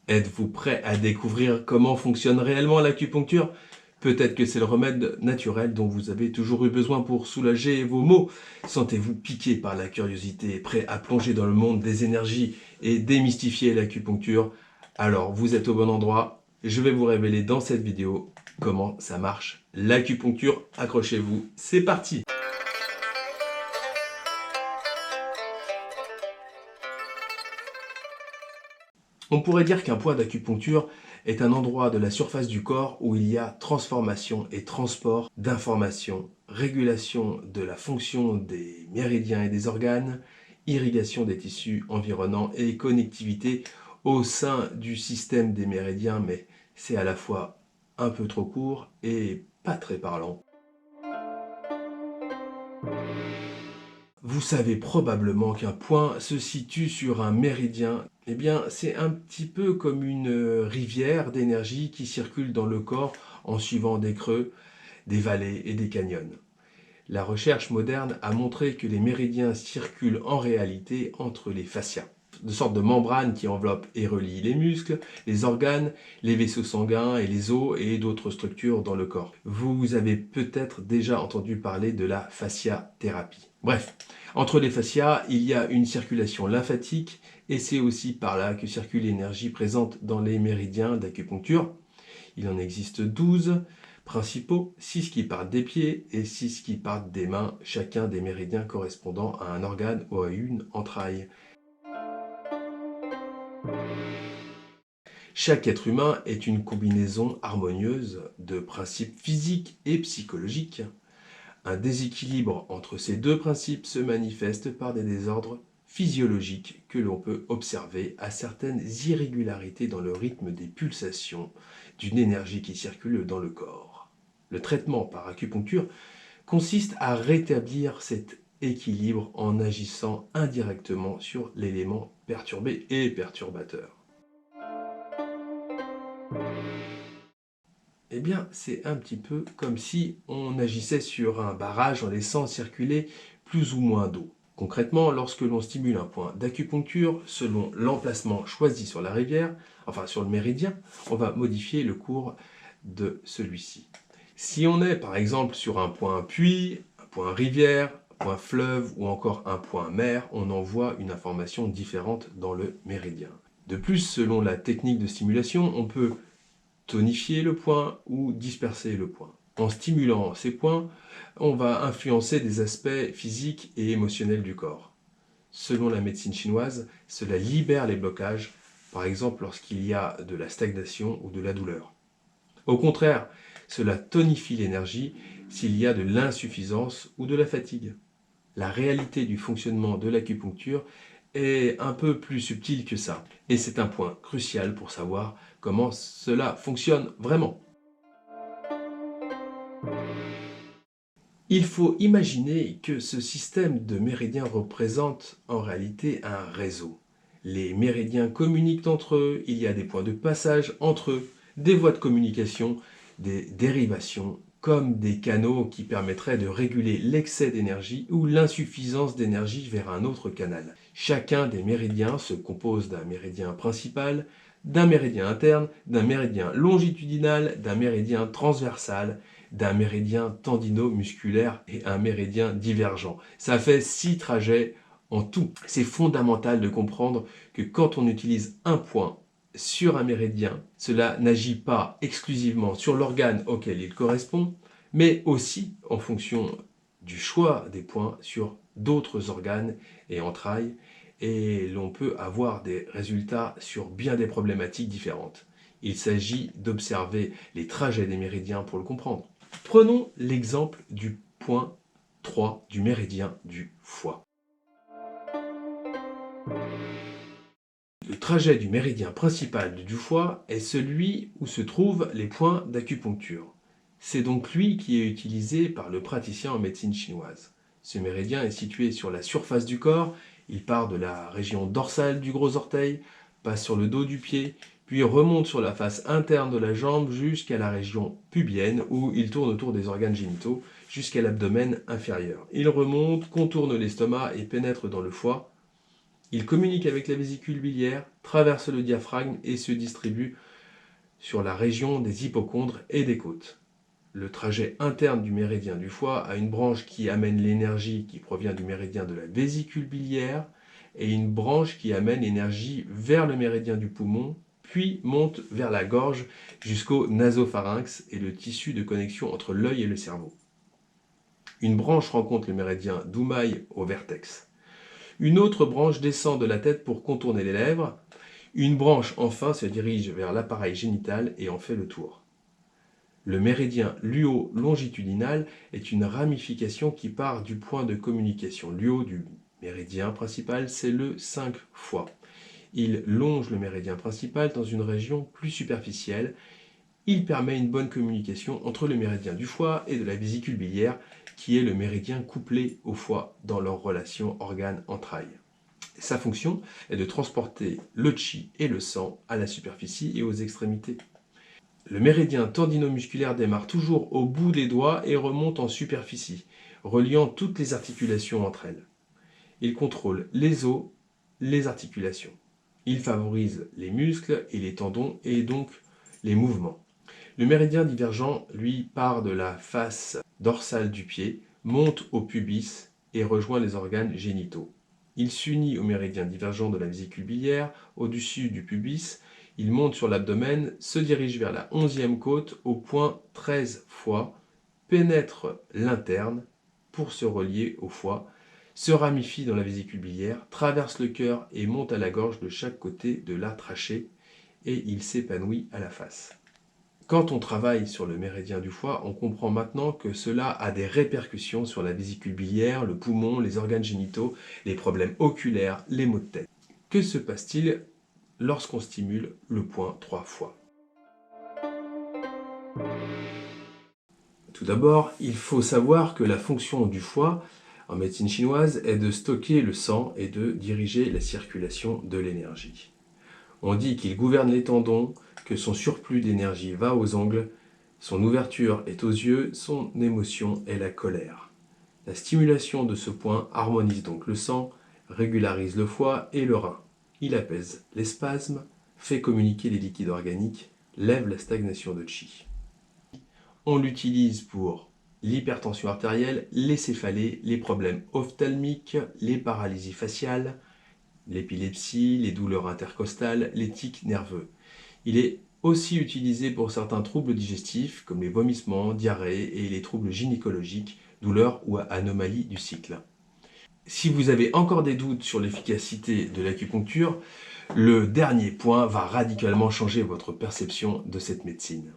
Êtes-vous prêt à découvrir comment fonctionne réellement l'acupuncture? Peut-être que c'est le remède naturel dont vous avez toujours eu besoin pour soulager vos maux. Sentez-vous piqué par la curiosité, prêt à plonger dans le monde des énergies et démystifier l'acupuncture? Alors, vous êtes au bon endroit. Je vais vous révéler dans cette vidéo comment ça marche. L'acupuncture, accrochez-vous, c'est parti! On pourrait dire qu'un point d'acupuncture est un endroit de la surface du corps où il y a transformation et transport d'informations, régulation de la fonction des méridiens et des organes, irrigation des tissus environnants et connectivité au sein du système des méridiens, mais c'est à la fois un peu trop court et pas très parlant. Vous savez probablement qu'un point se situe sur un méridien. Eh bien, c'est un petit peu comme une rivière d'énergie qui circule dans le corps en suivant des creux, des vallées et des canyons. La recherche moderne a montré que les méridiens circulent en réalité entre les fascias, de sortes de membranes qui enveloppent et relient les muscles, les organes, les vaisseaux sanguins et les os et d'autres structures dans le corps. Vous avez peut-être déjà entendu parler de la fasciathérapie. Bref, entre les fascias, il y a une circulation lymphatique et c'est aussi par là que circule l'énergie présente dans les méridiens d'acupuncture. Il en existe 12 principaux, 6 qui partent des pieds et 6 qui partent des mains, chacun des méridiens correspondant à un organe ou à une entraille. Chaque être humain est une combinaison harmonieuse de principes physiques et psychologiques. Un déséquilibre entre ces deux principes se manifeste par des désordres physiologiques que l'on peut observer à certaines irrégularités dans le rythme des pulsations d'une énergie qui circule dans le corps. Le traitement par acupuncture consiste à rétablir cet équilibre en agissant indirectement sur l'élément perturbé et perturbateur. Eh bien, c'est un petit peu comme si on agissait sur un barrage en laissant circuler plus ou moins d'eau. Concrètement, lorsque l'on stimule un point d'acupuncture, selon l'emplacement choisi sur la rivière, enfin sur le méridien, on va modifier le cours de celui-ci. Si on est par exemple sur un point puits, un point rivière, un point fleuve ou encore un point mer, on envoie une information différente dans le méridien. De plus, selon la technique de stimulation, on peut tonifier le point ou disperser le point. En stimulant ces points, on va influencer des aspects physiques et émotionnels du corps. Selon la médecine chinoise, cela libère les blocages, par exemple lorsqu'il y a de la stagnation ou de la douleur. Au contraire, cela tonifie l'énergie s'il y a de l'insuffisance ou de la fatigue. La réalité du fonctionnement de l'acupuncture est un peu plus subtile que ça. Et c'est un point crucial pour savoir comment cela fonctionne vraiment. Il faut imaginer que ce système de méridiens représente en réalité un réseau. Les méridiens communiquent entre eux, il y a des points de passage entre eux, des voies de communication, des dérivations, comme des canaux qui permettraient de réguler l'excès d'énergie ou l'insuffisance d'énergie vers un autre canal. Chacun des méridiens se compose d'un méridien principal, d'un méridien interne, d'un méridien longitudinal, d'un méridien transversal, d'un méridien tendino-musculaire et un méridien divergent. Ça fait 6 trajets en tout. C'est fondamental de comprendre que quand on utilise un point sur un méridien, cela n'agit pas exclusivement sur l'organe auquel il correspond, mais aussi en fonction du choix des points sur d'autres organes et entrailles, et l'on peut avoir des résultats sur bien des problématiques différentes. Il s'agit d'observer les trajets des méridiens pour le comprendre. Prenons l'exemple du point 3 du méridien du foie. Le trajet du méridien principal du foie est celui où se trouvent les points d'acupuncture. C'est donc lui qui est utilisé par le praticien en médecine chinoise. Ce méridien est situé sur la surface du corps, il part de la région dorsale du gros orteil, passe sur le dos du pied, puis remonte sur la face interne de la jambe jusqu'à la région pubienne où il tourne autour des organes génitaux jusqu'à l'abdomen inférieur. Il remonte, contourne l'estomac et pénètre dans le foie. Il communique avec la vésicule biliaire, traverse le diaphragme et se distribue sur la région des hypocondres et des côtes. Le trajet interne du méridien du foie a une branche qui amène l'énergie qui provient du méridien de la vésicule biliaire et une branche qui amène l'énergie vers le méridien du poumon, puis monte vers la gorge jusqu'au nasopharynx et le tissu de connexion entre l'œil et le cerveau. Une branche rencontre le méridien d'Oumaï au vertex. Une autre branche descend de la tête pour contourner les lèvres. Une branche enfin se dirige vers l'appareil génital et en fait le tour. Le méridien luo-longitudinal est une ramification qui part du point de communication luo du méridien principal, c'est le 5 fois. Il longe le méridien principal dans une région plus superficielle. Il permet une bonne communication entre le méridien du foie et de la vésicule biliaire, qui est le méridien couplé au foie dans leur relation organe-entraille. Sa fonction est de transporter le chi et le sang à la superficie et aux extrémités. Le méridien tendinomusculaire démarre toujours au bout des doigts et remonte en superficie, reliant toutes les articulations entre elles. Il contrôle les os, les articulations. Il favorise les muscles et les tendons et donc les mouvements. Le méridien divergent, lui, part de la face dorsale du pied, monte au pubis et rejoint les organes génitaux. Il s'unit au méridien divergent de la vésicule biliaire, au-dessus du pubis. Il monte sur l'abdomen, se dirige vers la 11e côte au point 13 fois, pénètre l'interne pour se relier au foie, se ramifie dans la vésicule biliaire, traverse le cœur et monte à la gorge de chaque côté de la trachée et il s'épanouit à la face. Quand on travaille sur le méridien du foie, on comprend maintenant que cela a des répercussions sur la vésicule biliaire, le poumon, les organes génitaux, les problèmes oculaires, les maux de tête. Que se passe-t-il lorsqu'on stimule le point 3 fois? Tout d'abord, il faut savoir que la fonction du foie en médecine chinoise est de stocker le sang et de diriger la circulation de l'énergie. On dit qu'il gouverne les tendons, que son surplus d'énergie va aux ongles, son ouverture est aux yeux, son émotion est la colère. La stimulation de ce point harmonise donc le sang, régularise le foie et le rein. Il apaise les spasmes, fait communiquer les liquides organiques, lève la stagnation de chi. On l'utilise pour l'hypertension artérielle, les céphalées, les problèmes ophtalmiques, les paralysies faciales, l'épilepsie, les douleurs intercostales, les tics nerveux. Il est aussi utilisé pour certains troubles digestifs comme les vomissements, diarrhées et les troubles gynécologiques, douleurs ou anomalies du cycle. Si vous avez encore des doutes sur l'efficacité de l'acupuncture, le dernier point va radicalement changer votre perception de cette médecine.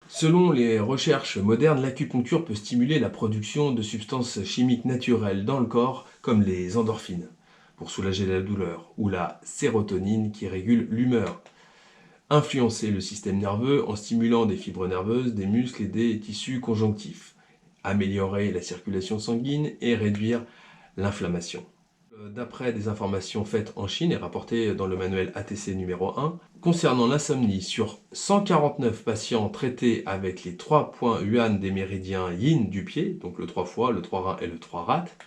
Selon les recherches modernes, l'acupuncture peut stimuler la production de substances chimiques naturelles dans le corps, comme les endorphines, pour soulager la douleur, ou la sérotonine qui régule l'humeur. Influencer le système nerveux en stimulant des fibres nerveuses, des muscles et des tissus conjonctifs. Améliorer la circulation sanguine et réduire l'inflammation. D'après des informations faites en Chine et rapportées dans le manuel ATC numéro 1, concernant l'insomnie, sur 149 patients traités avec les 3 points Yuan des méridiens yin du pied, donc le 3 foie, le 3 rein et le 3 rate,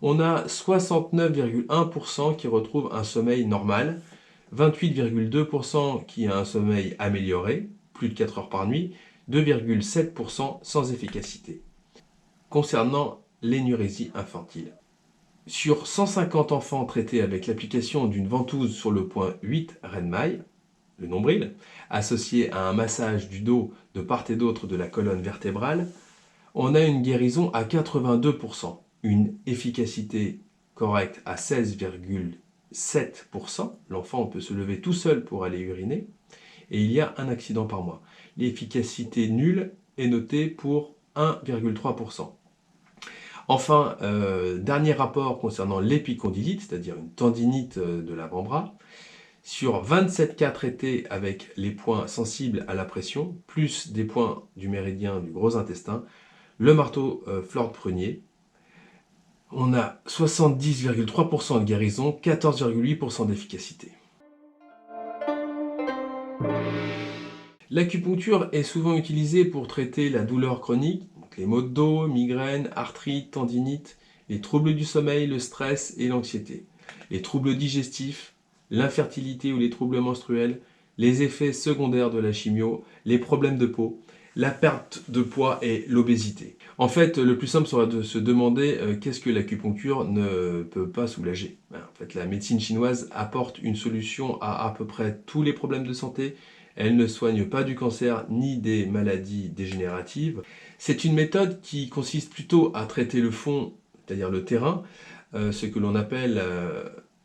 on a 69,1% qui retrouvent un sommeil normal, 28,2% qui a un sommeil amélioré, plus de 4 heures par nuit, 2,7% sans efficacité. Concernant l'énurésie infantile, sur 150 enfants traités avec l'application d'une ventouse sur le point 8 Renmai, le nombril, associé à un massage du dos de part et d'autre de la colonne vertébrale, on a une guérison à 82%, une efficacité correcte à 16,7%. L'enfant peut se lever tout seul pour aller uriner et il y a un accident par mois. L'efficacité nulle est notée pour 1,3%. Enfin, dernier rapport concernant l'épicondylite, c'est-à-dire une tendinite de l'avant-bras. Sur 27 cas traités avec les points sensibles à la pression, plus des points du méridien du gros intestin, le marteau fleur-de-prunier, on a 70,3% de guérison, 14,8% d'efficacité. L'acupuncture est souvent utilisée pour traiter la douleur chronique, donc les maux de dos, migraines, arthrite, tendinite, les troubles du sommeil, le stress et l'anxiété, les troubles digestifs, l'infertilité ou les troubles menstruels, les effets secondaires de la chimio, les problèmes de peau, la perte de poids et l'obésité. En fait, le plus simple sera de se demander qu'est-ce que l'acupuncture ne peut pas soulager. En fait, la médecine chinoise apporte une solution à peu près tous les problèmes de santé. Elle ne soigne pas du cancer ni des maladies dégénératives. C'est une méthode qui consiste plutôt à traiter le fond, c'est-à-dire le terrain, ce que l'on appelle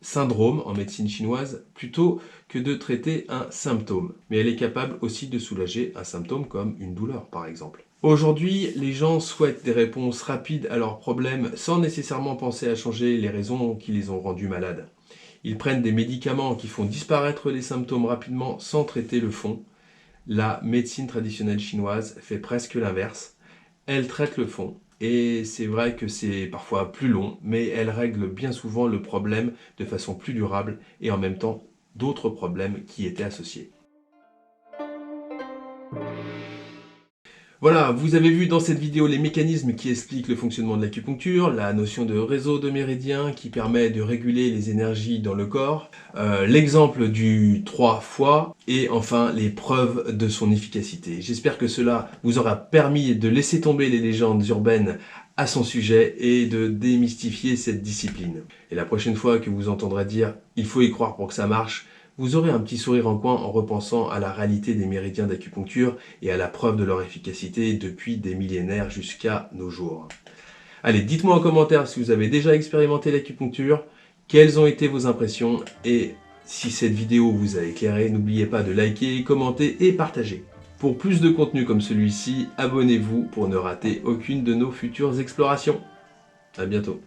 syndrome en médecine chinoise, plutôt que de traiter un symptôme. Mais elle est capable aussi de soulager un symptôme comme une douleur par exemple. Aujourd'hui, les gens souhaitent des réponses rapides à leurs problèmes sans nécessairement penser à changer les raisons qui les ont rendus malades. Ils prennent des médicaments qui font disparaître les symptômes rapidement sans traiter le fond. La médecine traditionnelle chinoise fait presque l'inverse. Elle traite le fond. Et c'est vrai que c'est parfois plus long, mais elle règle bien souvent le problème de façon plus durable et en même temps d'autres problèmes qui étaient associés. Voilà, vous avez vu dans cette vidéo les mécanismes qui expliquent le fonctionnement de l'acupuncture, la notion de réseau de méridiens qui permet de réguler les énergies dans le corps, l'exemple du 3 fois et enfin les preuves de son efficacité. J'espère que cela vous aura permis de laisser tomber les légendes urbaines à son sujet et de démystifier cette discipline. Et la prochaine fois que vous entendrez dire « il faut y croire pour que ça marche », vous aurez un petit sourire en coin en repensant à la réalité des méridiens d'acupuncture et à la preuve de leur efficacité depuis des millénaires jusqu'à nos jours. Allez, dites-moi en commentaire si vous avez déjà expérimenté l'acupuncture, quelles ont été vos impressions et si cette vidéo vous a éclairé, n'oubliez pas de liker, commenter et partager. Pour plus de contenu comme celui-ci, abonnez-vous pour ne rater aucune de nos futures explorations. À bientôt.